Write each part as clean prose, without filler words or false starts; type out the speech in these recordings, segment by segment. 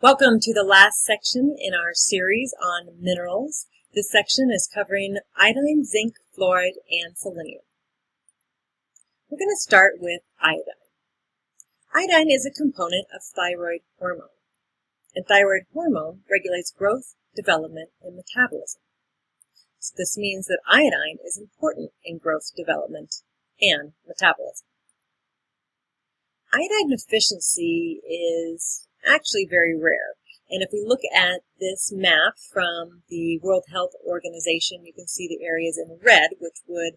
Welcome to the last section in our series on minerals. This section is covering iodine, zinc, fluoride, and selenium. We're going to start with iodine. Iodine is a component of thyroid hormone, and thyroid hormone regulates growth, development, and metabolism. So this means that iodine is important in growth, development, and metabolism. Iodine deficiency is actually very rare. And if we look at this map from the World Health Organization, you can see the areas in red, which would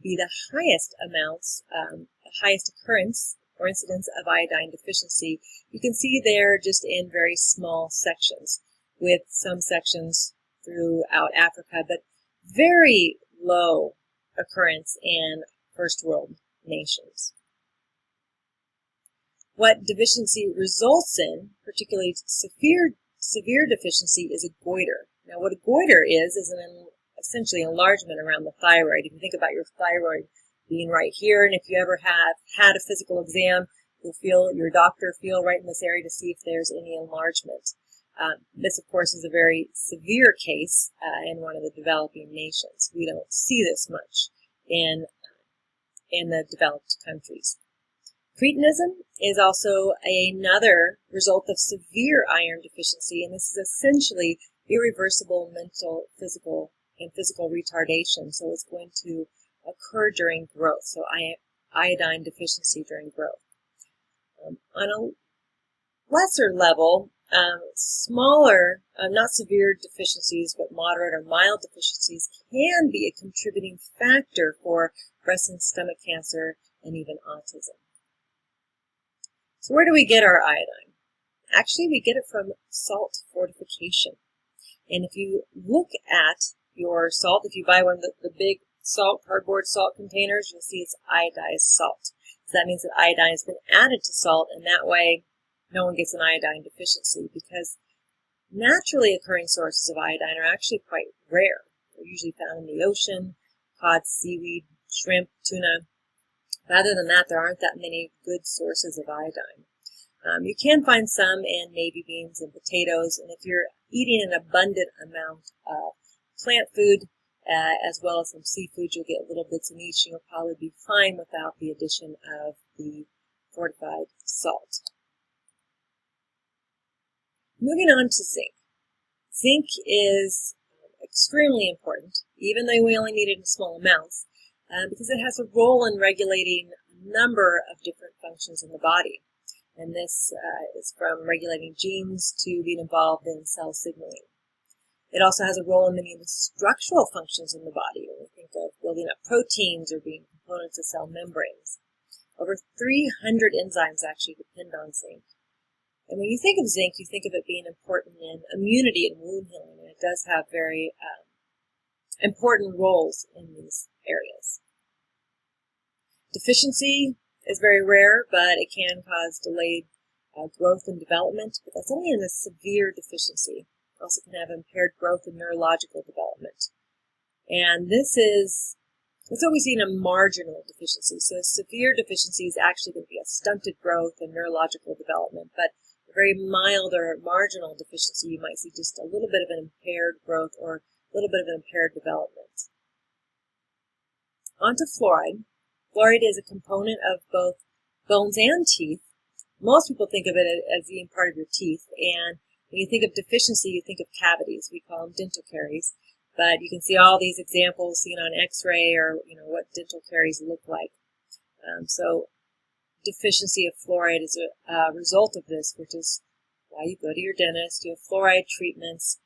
be the highest amounts, the highest occurrence or incidence of iodine deficiency. You can see there just in very small sections, with some sections throughout Africa, but very low occurrence in first world nations. What deficiency results in, particularly severe deficiency, is a goiter. Now, what a goiter is essentially enlargement around the thyroid. If you think about your thyroid being right here, and if you ever have had a physical exam, your doctor feel right in this area to see if there's any enlargement. This, of course, is a very severe case in one of the developing nations. We don't see this much in the developed countries. Cretinism is also another result of severe iron deficiency, and this is essentially irreversible mental, physical, and physical retardation. So it's going to occur during growth, so iodine deficiency during growth. On a lesser level, smaller, not severe deficiencies, but moderate or mild deficiencies can be a contributing factor for breast and stomach cancer and even autism. So where do we get our iodine? Actually, we get it from salt fortification. And if you look at your salt, if you buy one of the big cardboard salt containers, you'll see it's iodized salt. So that means that iodine has been added to salt, and that way no one gets an iodine deficiency, because naturally occurring sources of iodine are actually quite rare. They're usually found in the ocean, cod, seaweed, shrimp, tuna. Other than that, there aren't that many good sources of iodine. You can find some in navy beans and potatoes, and if you're eating an abundant amount of plant food as well as some seafood, you'll get little bits in each, and you'll probably be fine without the addition of the fortified salt. Moving on to zinc. Zinc is extremely important, even though we only need it in small amounts, because it has a role in regulating a number of different functions in the body. And this is from regulating genes to being involved in cell signaling. It also has a role in many of the structural functions in the body, when we think of building up proteins or being components of cell membranes. Over 300 enzymes actually depend on zinc. And when you think of zinc, you think of it being important in immunity and wound healing, and it does have very important roles in these areas. Deficiency is very rare, but it can cause delayed growth and development, but that's only in a severe deficiency. It also can have impaired growth and neurological development. And it's always seen a marginal deficiency. So a severe deficiency is actually going to be a stunted growth and neurological development, but a very mild or marginal deficiency, you might see just a little bit of an impaired growth or a little bit of an impaired development. On to fluoride. Fluoride is a component of both bones and teeth. Most people think of it as being part of your teeth, and when you think of deficiency, you think of cavities. We call them dental caries, but you can see all these examples seen on x-ray, or what dental caries look like. So deficiency of fluoride is a result of this, which is why you go to your dentist, you have fluoride treatments,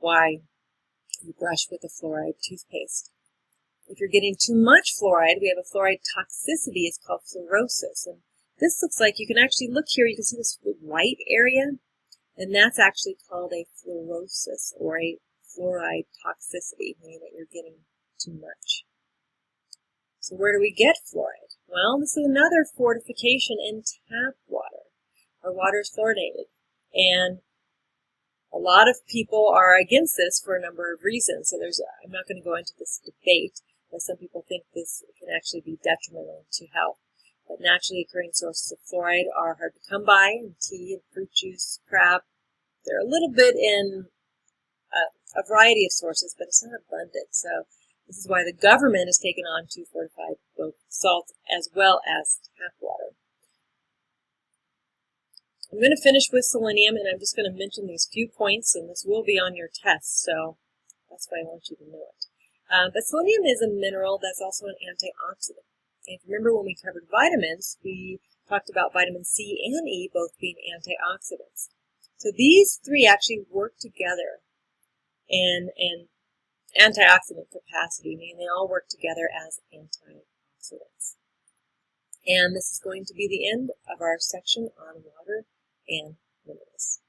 why you brush with a fluoride toothpaste. If you're getting too much fluoride, we have a fluoride toxicity. It's called fluorosis. And this looks like, you can actually look here, you can see this white area, and that's actually called a fluorosis, or a fluoride toxicity, meaning that you're getting too much. So where do we get fluoride? Well, this is another fortification in tap water. Our water is fluoridated. And a lot of people are against this for a number of reasons. So I'm not going to go into this debate, but some people think this can actually be detrimental to health. but naturally occurring sources of fluoride are hard to come by in tea and fruit juice, crab. They're a little bit in a variety of sources, but it's not abundant. So this is why the government has taken on to fortify both salt as well as tap water. I'm going to finish with selenium, and I'm just going to mention these few points, and this will be on your test, so that's why I want you to know it. But selenium is a mineral that's also an antioxidant. And if you remember when we covered vitamins, we talked about vitamin C and E both being antioxidants. So these three actually work together in antioxidant capacity, meaning they all work together as antioxidants. And this is going to be the end of our section on water and minerals.